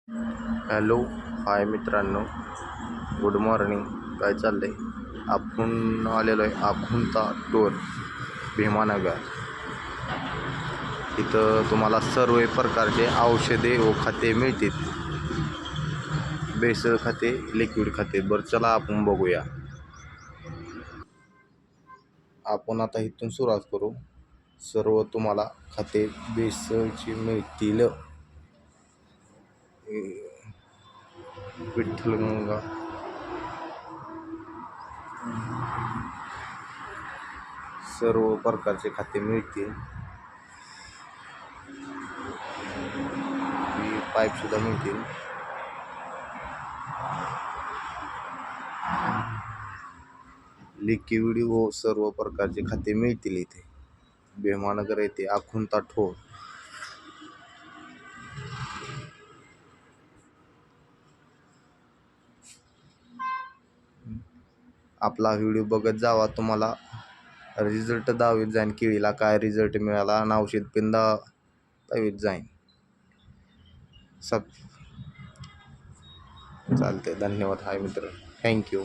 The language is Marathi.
हॅलो, हाय मित्रांनो, गुड मॉर्निंग. काय चाललंय? आपण आलेलो आहे आखुंता टोर भीमानगर. इथं तुम्हाला सर्व प्रकारचे औषधे व खते मिळतील. भेसळ खते, लिक्विड खते. बरं चला आपण बघूया. आपण आता इथून सुरुवात करू. सर्व तुम्हाला खते भेसळची मिळतील. विठ्ठलगंगा, सर्व प्रकारचे खते मिळतील. पाईप सुद्धा मिळतील. लिक्विड व सर्व प्रकारचे खते मिळतील इथे भीमानगर येथे आखुंता ठोर. आपला व्हिडिओ बघत जावा. तुम्हाला रिझल्ट दाखवीत जाईन. केळीला काय रिझल्ट मिळाला आणि औषध पण दाखवीत जाईन. चालते. धन्यवाद. हाय मित्र, थँक्यू.